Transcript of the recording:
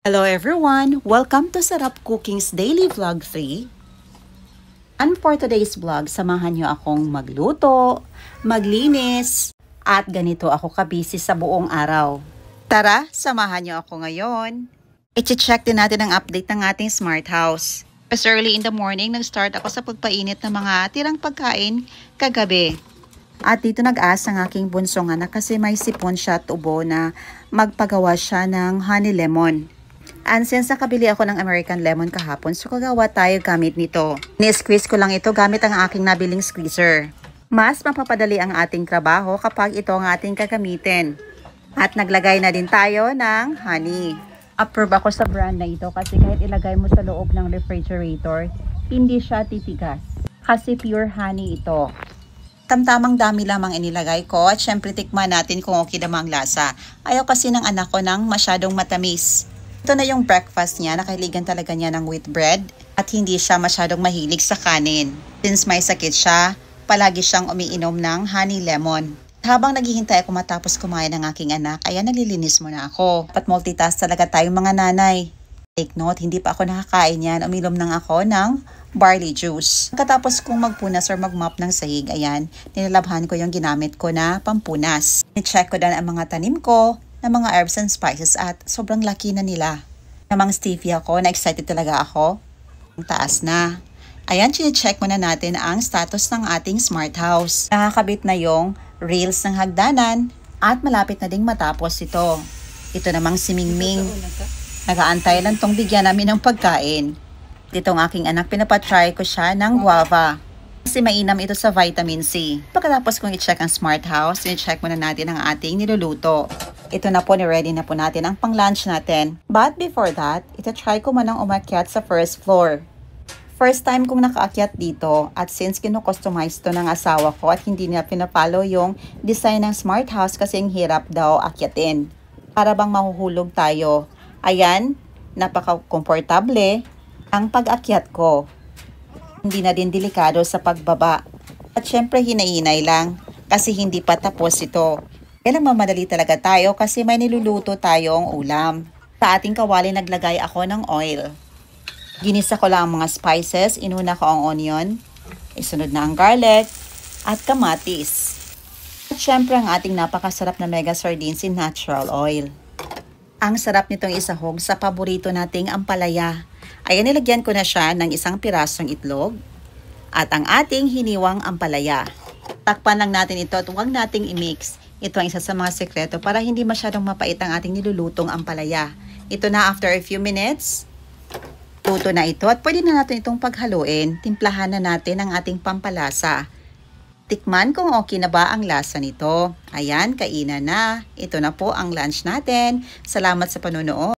Hello everyone! Welcome to Sarap Cooking's Daily Vlog 3. And for today's vlog, samahan nyo akong magluto, maglinis, at ganito ako kabisi sa buong araw. Tara, samahan nyo ako ngayon. I-check din natin ang update ng ating smart house. As early in the morning, nag-start ako sa pagpainit ng mga tirang pagkain kagabi. At dito nag-asa ang aking bunsong anak kasi may sipon siya at ubo na magpagawa siya ng honey lemon. And since nakabili ako ng American lemon kahapon, so kagawa tayo gamit nito. Ni-squeeze ko lang ito gamit ang aking nabiling squeezer. Mas mapapadali ang ating trabaho kapag ito ang ating gagamitin. At naglagay na din tayo ng honey. Approve ako sa brand na ito kasi kahit ilagay mo sa loob ng refrigerator, hindi siya titigas. Kasi pure honey ito. Tamtamang dami lamang inilagay ko at syempre tikman natin kung okay naman ang lasa. Ayaw kasi ng anak ko ng masyadong matamis. Ito na yung breakfast niya, nakahiligan talaga niya ng wheat bread at hindi siya masyadong mahilig sa kanin. Since may sakit siya, palagi siyang umiinom ng honey lemon. Habang naghihintay ako matapos kumain ng aking anak, ayan nalilinis muna ako. Dapat multitask talaga tayong mga nanay. Take note, hindi pa ako nakakain yan, uminom nang ako ng barley juice. Pagkatapos kong magpunas or magmop ng sahig, ayan, nilalabhan ko yung ginamit ko na pampunas. I-check ko din ang mga tanim ko, ng mga herbs and spices at sobrang laki na nila. Namang stevia ako, na-excited talaga ako. Ang taas na. Ayan, chine-check muna natin ang status ng ating smart house. Nakakabit na yung rails ng hagdanan at malapit na ding matapos ito. Ito namang si Mingming. Nagaantay lang tong bigyan namin ng pagkain. Ditong aking anak, pinapatry ko siya ng guava. Kasi mainam ito sa vitamin C. Pagkatapos kong i-check ang smart house, i-check muna natin ang ating niluluto. Ito na po, ni-ready na po natin ang pang-lunch natin. But before that, ito-try ko manang umakyat sa first floor. First time kong nakaakyat dito at since kino-customize to ng asawa ko at hindi niya pinapollow yung design ng smart house kasi ang hirap daw akyatin. Para bang mahuhulog tayo. Ayan, napaka-komportable ang pag-akyat ko. Hindi na din delikado sa pagbaba. At syempre hinahinay lang kasi hindi pa tapos ito. Kailang mamadali talaga tayo kasi may niluluto tayong ulam. Sa ating kawali naglagay ako ng oil. Ginisa ko lang ang mga spices, inuna ko ang onion, isunod na ang garlic at kamatis. At syempre ang ating napakasarap na mega sardines in natural oil. Ang sarap nitong isahog sa paborito nating ampalaya. Ayan, nilagyan ko na siya ng isang pirasong itlog at ang ating hiniwang ampalaya. Takpan lang natin ito at huwag nating i-mix. Ito ang isa sa mga sekreto para hindi masyadong mapait ang ating nilulutong ampalaya. Ito na after a few minutes, luto na ito at pwede na natin itong paghaluin. Timplahan na natin ang ating pampalasa. Tikman kung okay na ba ang lasa nito. Ayan, kainan na. Ito na po ang lunch natin. Salamat sa panonood.